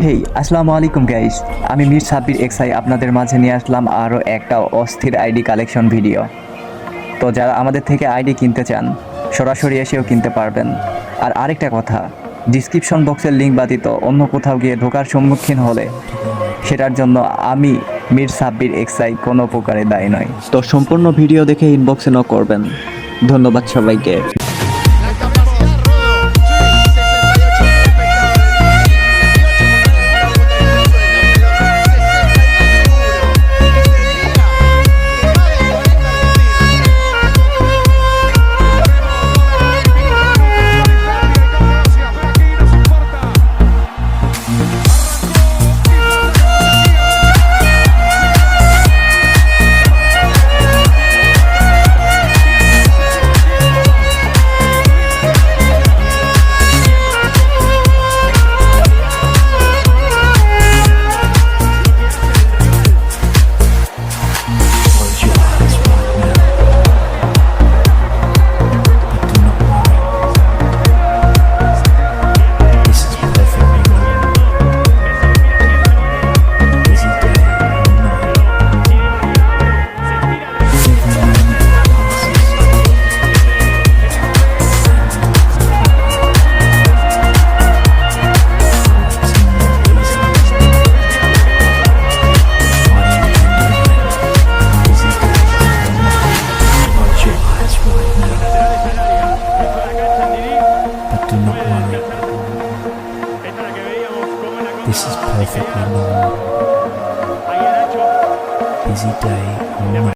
হেই আসসালামু আলাইকুম গাইস, আমি মির সাব্বির এক্সআই আপনাদের মাঝে নিয়ে আসলাম আরও একটা অস্থির আইডি কালেকশন ভিডিও। তো যারা আমাদের থেকে আইডি কিনতে চান সরাসরি এসেও কিনতে পারবেন। আর আরেকটা কথা, ডিসক্রিপশন বক্সের লিঙ্ক ব্যতীত অন্য কোথাও গিয়ে ঢোকার সম্মুখীন হলে সেটার জন্য আমি মির সাব্বির এক্সআই কোনো প্রকারে দায়ী নয়। তো সম্পূর্ণ ভিডিও দেখে ইনবক্সে নক করবেন। ধন্যবাদ সবাইকে। La capacidad Rodo, 68 Do not worry. This is perfectly normal. Busy day or night.